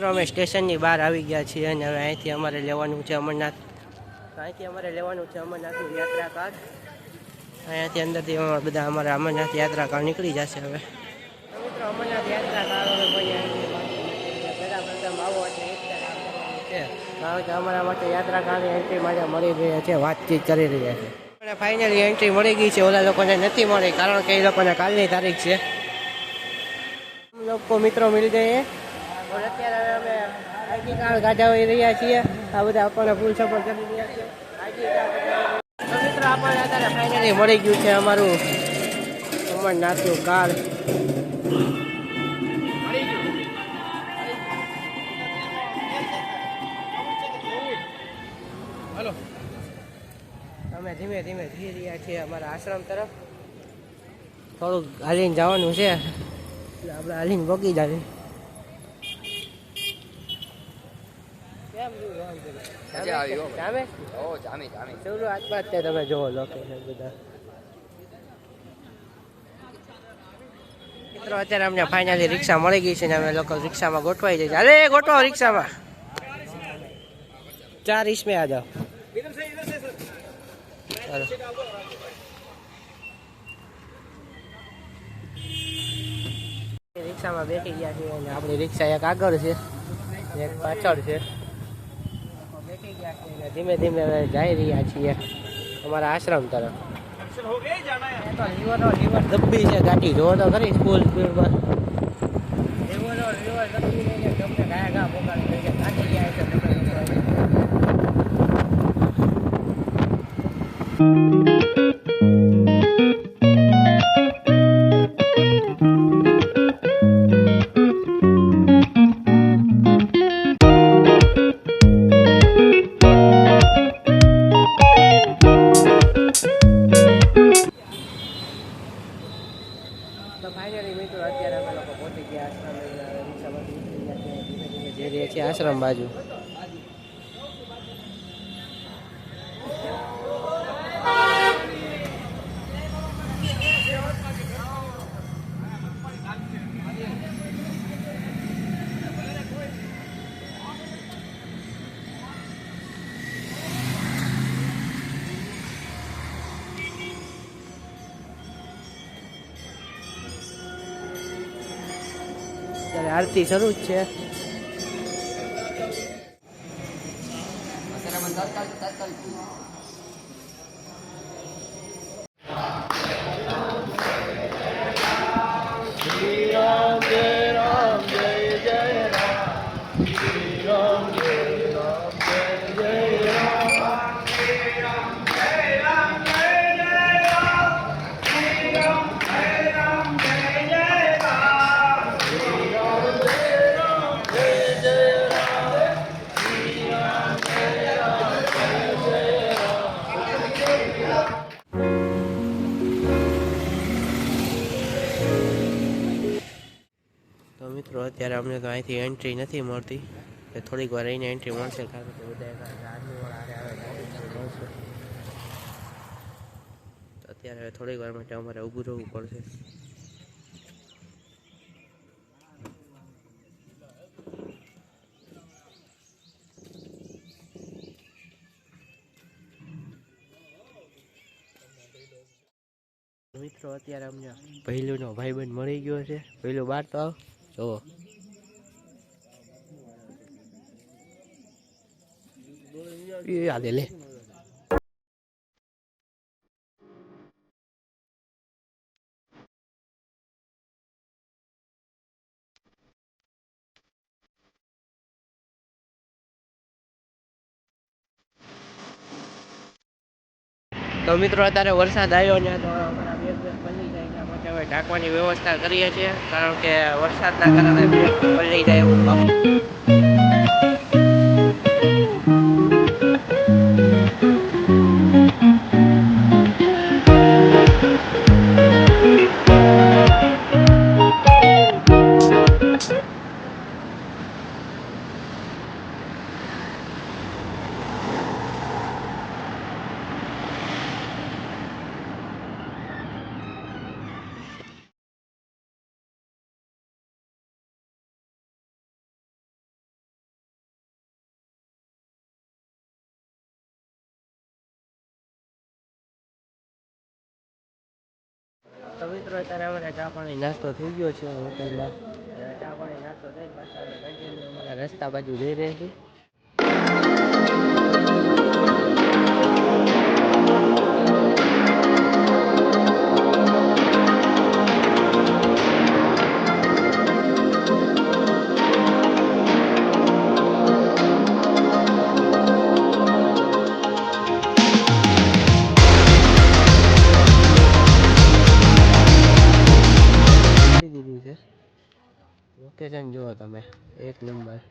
અમે સ્ટેશનની બહાર આવી ગયા છીએ અને હવે અહીંથી અમારે લેવાનું છે અમરનાથ. અહીંથી અમારે લેવાનું છે અમરનાથની યાત્રા કાર્ડ. અહીંયાથી અંદરથી બધા અમારા અમરનાથ યાત્રા કાર્ડ નીકળી જશે હવે. મિત્રો અમરનાથ યાત્રા કાર્ડ હવે પહેલાં પ્રથમ આવો એટલે છે કારણ કે અમારા માટે યાત્રા કાર્ડની એન્ટ્રી માટે મળી રહ્યા છે, વાતચીત કરી રહ્યા છે. અને ફાઇનલી એન્ટ્રી મળી ગઈ છે, ઓલા લોકોને નથી મળી કારણ કે એ લોકોને કાલની તારીખ છે. લોકો મિત્રો મળી ગયે और અત્યારે અમે આઈડી કાર્ડ કાઢાવી રહ્યા છીએ. આ બધા આપણને ફૂલ સપોર્ટ કરી રહ્યા છે. આઈડી કાર્ડ તો મિત્રો આપણને અત્યારે ફાઇનલી મળી ગયું છે અમારું અમરનાથનું કાર્ડ. હલો, અમે ધીમે ધીમે જઈ રહ્યા છીએ અમારા આશ્રમ તરફ. થોડુંક હાલીને જવાનું છે એટલે આપણે હાલીને પગી જાય. તમે જોવો લોકેશન બધા મિત્રો. અત્યારે અમને ફાઇનલી રિક્ષા મળી ગઈ છે ને અમે લોકો રિક્ષામાં ગોઠવાઈ જઈએ. અરે ગોઠવો રિક્ષામાં. 4 इसमें आ जाओ. રિક્ષામાં બેઠી ગયા છીએ અને આપણી રિક્ષા એક આગળ છે એક પાછળ છે. બેઠી ગયા છીએ ધીમે ધીમે જઈ રહ્યા છીએ અમારા આશ્રમ તરફ. લીવર દબ્બી છે ગાડી, જોવો તો ખરી સ્કૂલ સ્પીડમાં. લીવર દબ્બી લઈને તમને ઘા ઘા પોકાડી છે, ગાડી જાય છે. તો ફાઇનલી મિત્રો અત્યારે અમે લોકો પહોંચી ગયા આશ્રમ. રિક્ષામાંથી નીકળી ગયા છે, ધીમે ધીમે જઈ રહ્યા છીએ આશ્રમ બાજુ. ત્યારે આરતી શરૂ જ છે. તો મિત્રો અત્યારે અમને તો અહીંથી એન્ટ્રી નથી મળતી, થોડીક વાર રહીને એન્ટ્રી મળશે કારણ કે બધા અત્યારે થોડીક વાર માટે અમારે ઊભું રહેવું પડશે. મિત્રો અત્યારે અમને પહેલુંનો ભાઈબંધ મળી ગયો છે. પહેલું બાર તો આવ જોવો. યાદ લે. તો મિત્રો અત્યારે વરસાદ આવ્યો ને તો અમારા બેગ પલળી જાય એના માટે હવે ઢાંકવાની વ્યવસ્થા કરીએ છીએ કારણ કે વરસાદના કારણે બેગ પલળી જાય એવું. તો મિત્રો અત્યારે અમારે ચા પાણી નાસ્તો થઈ ગયો છે હોટલમાં. ચા પાણી નાસ્તો થઈ પાછા અમારા રસ્તા બાજુ જઈ રહ્યા છીએ. લોકેશન જુઓ તમે, એક નંબર.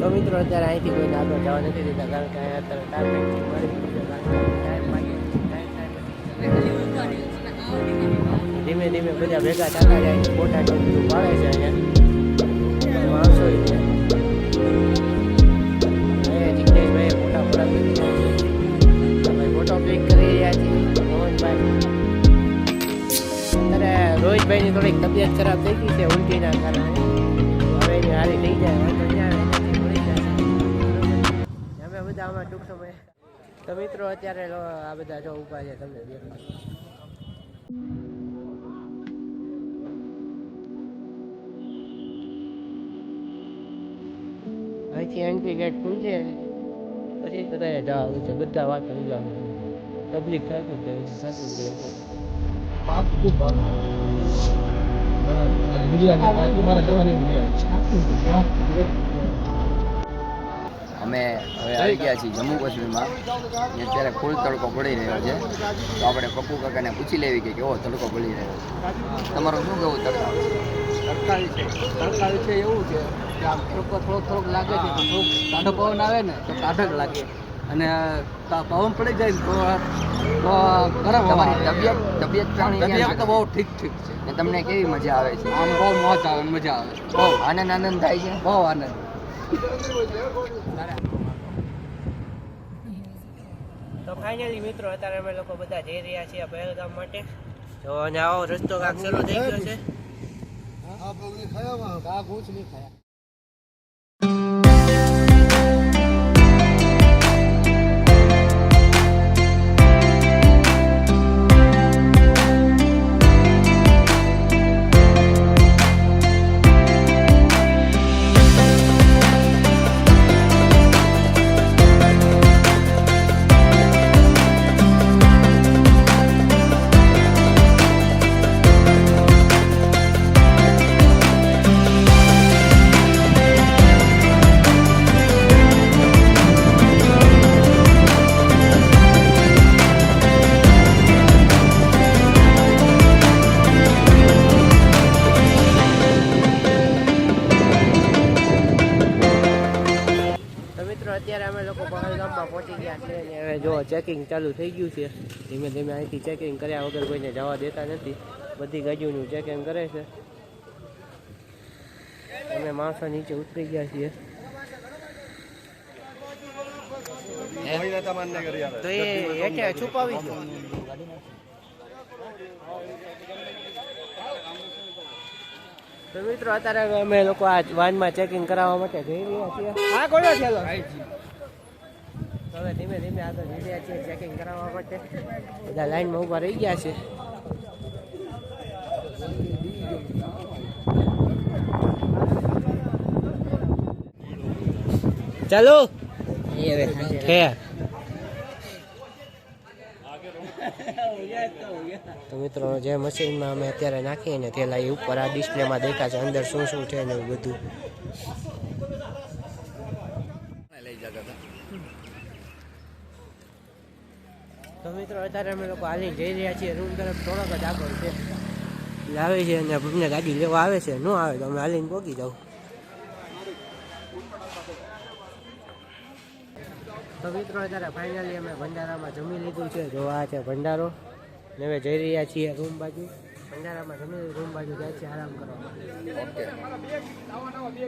તો મિત્રો અત્યારે અહીંથી કોઈને આગળ જવા નથી દીધા, કારણ કે અત્યારે ધીમે ધીમે બધા ભેગા થતા જાય છે. ફોટા ટોપલું પાડે છે અહીંયા માણસો. જિગ્નેશભાઈ ફોટા પડાવી દીધા છે. તમે ફોટો ક્લિક કરી રહ્યા છીએ. મોહનભાઈ અત્યારે રોહિતભાઈની થોડીક તબિયત ખરાબ થઈ ગઈ છે ઉલટીના કારણે. હવે એની હારી થઈ જાય અમે બધા આમાં ટૂંક સમય. તો મિત્રો અત્યારે આ બધા જો ઊભા છે તમને દેખાય. અહીંથી એન્ટ્રી ગેટ ખુલશે પછી બધા જવાનું છે. બધા વાત કરી જવાનું પબ્લિક થતું જ થતું જ. અમે હવે આવી ગયા છીએ જમ્મુ કાશ્મીરમાં. અત્યારે ફૂલ તડકો પડી રહ્યો છે, તો આપણે પપ્પુ કાકાને પૂછી લેવી કે કેવો તડકો પડી રહ્યો છે. તમારું શું કહેવું તડકાવી છે? એવું છે કે આમ થોડોક લાગે છે, તો થોડોક ટાઢો પવન આવે ને તો ટાઢક લાગે, અને પવન પડી જાય ને તો ગરમ. તમારી તબિયત તો બહુ ઠીક છે. ને તમને કેવી મજા આવે છે? આમ બહુ મજા આવે, બહુ આનંદ થાય છે, બહુ આનંદ. તો ફાઇનલી મિત્રો અત્યારે અમે લોકો બધા જઈ રહ્યા છીએ પહેલગામ માટે. તો અને આવો રસ્તો કાંક શરૂ થઈ ગયો છે. અત્યારે અમે લોકો પહેલગામમાં પહોંચી ગયા છે અને હવે જો ચેકિંગ ચાલુ થઈ ગયું છે. ધીમે ધીમે અહીંથી ચેકિંગ કર્યા વગર કોઈને જવા દેતા નથી. બધી ગાડીઓનું ચેકિંગ કરે છે. અમે માણસો નીચે ઉતરી ગયા છીએ. તો એ હેઠે છુપાવી દો. તો મિત્રો અત્યારે અમે લોકો આ વાનમાં ચેકિંગ કરાવવા માટે જઈ રહ્યા છીએ. હા કોનો ચાલો હવે ધીમે ધીમે આગળ જઈ રહ્યા છીએ ચેકિંગ કરાવવા માટે. બધા લાઈનમાં ઊભા રહી ગયા છે. ચાલો તો મિત્રો જે મશીનમાં અમે અત્યારે નાખીએ ને તે લાઈ ઉપર આ ડિસ્પ્લેમાં દેખાશે અંદર શું શું છે ને બધું. જતા હતા. તો મિત્રો અત્યારે અમે લોકો હાલી જઈ રહ્યા છીએ રૂમ તરફ. થોડોક જ આગળ છે લાવે છે અને અમને ગાડી લેવા આવે છે. ન આવે તો અમે હાલીને પહોંચી જાઉં. તો મિત્રો અત્યારે ફાઇનલી અમે ભંડારામાં જમી લીધું છે. જો આ છે ભંડારો ને હવે જઈ રહ્યા છીએ રૂમ બાજુ. ભંડારામાં જમી રૂમ બાજુ જાય છે આરામ કરવા. ઓકે.